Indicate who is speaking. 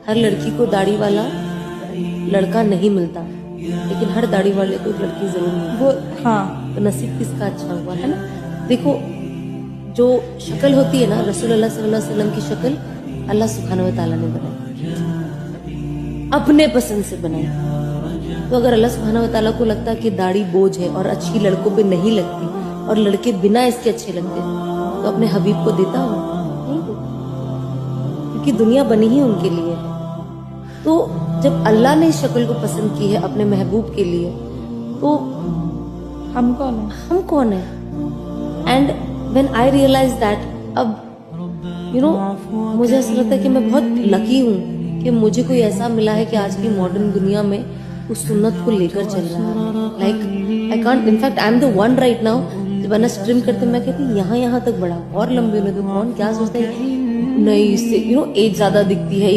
Speaker 1: हर लड़की को दाढ़ी वाला लड़का नहीं मिलता, लेकिन हर दाढ़ी वाले को एक लड़की जरूर मिलती।
Speaker 2: वो हाँ,
Speaker 1: तो नसीब किसका अच्छा हुआ है ना। देखो जो शक्ल होती है ना, रसूल अल्लाह सल्लल्लाहु अलैहि वसल्लम की शक्ल अल्लाह सुब्हानहू व तआला ने बनाई, अपने पसंद से बनाई। तो अगर अल्लाह सुब्हानहू व तआला को लगता कि दाढ़ी बोझ है और अच्छी लड़कों पे नहीं लगती और लड़के बिना इसके अच्छे लगते, तो अपने हबीब को देता हो नहीं देता, क्योंकि दुनिया बनी ही उनके लिए है। तो जब अल्लाह ने इस शक्ल को पसंद की है अपने महबूब के लिए, तो
Speaker 2: हम कौन है?
Speaker 1: हम कौन है? And when I realise that, अब मुझे ऐसा लगता है कि मैं बहुत लकी हूँ कि मुझे कोई ऐसा मिला है कि आज की मॉडर्न दुनिया में उस सुन्नत को लेकर चल रहा है। Like I can't, in fact I am the one right now. जब मैंने स्ट्रिम करते मैं कहती यहाँ तक बढ़ा और लंबे होने, तो कौन क्या सोचता है नहीं इससे एज ज्यादा दिखती है।